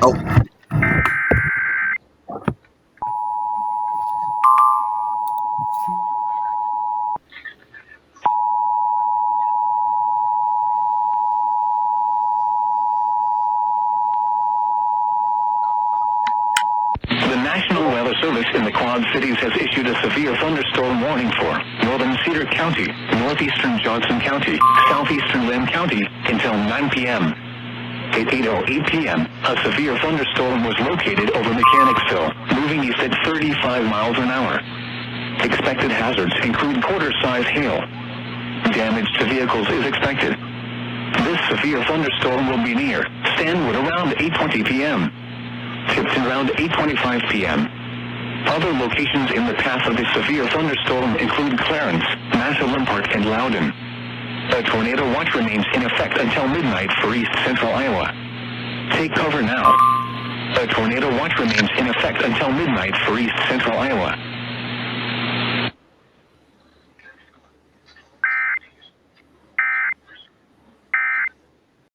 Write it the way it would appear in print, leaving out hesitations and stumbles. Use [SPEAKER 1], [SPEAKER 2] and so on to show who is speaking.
[SPEAKER 1] Oh.
[SPEAKER 2] The National Weather Service in the Quad Cities has issued a severe thunderstorm warning for northern Cedar County, northeastern Johnson County, southeastern Linn County until 9 p.m. At 8:08 p.m., a severe thunderstorm was located over Mechanicsville, moving east at 35 miles an hour. Expected hazards include quarter-size hail. Damage to vehicles is expected. This severe thunderstorm will be near Stanwood around 8:20 p.m. Tipton around 8:25 p.m. Other locations in the path of the severe thunderstorm include Clarence, Massillon Park, and Loudon. A tornado watch remains in effect until midnight for east central Iowa. Take cover now. A tornado watch remains in effect until midnight for east central Iowa.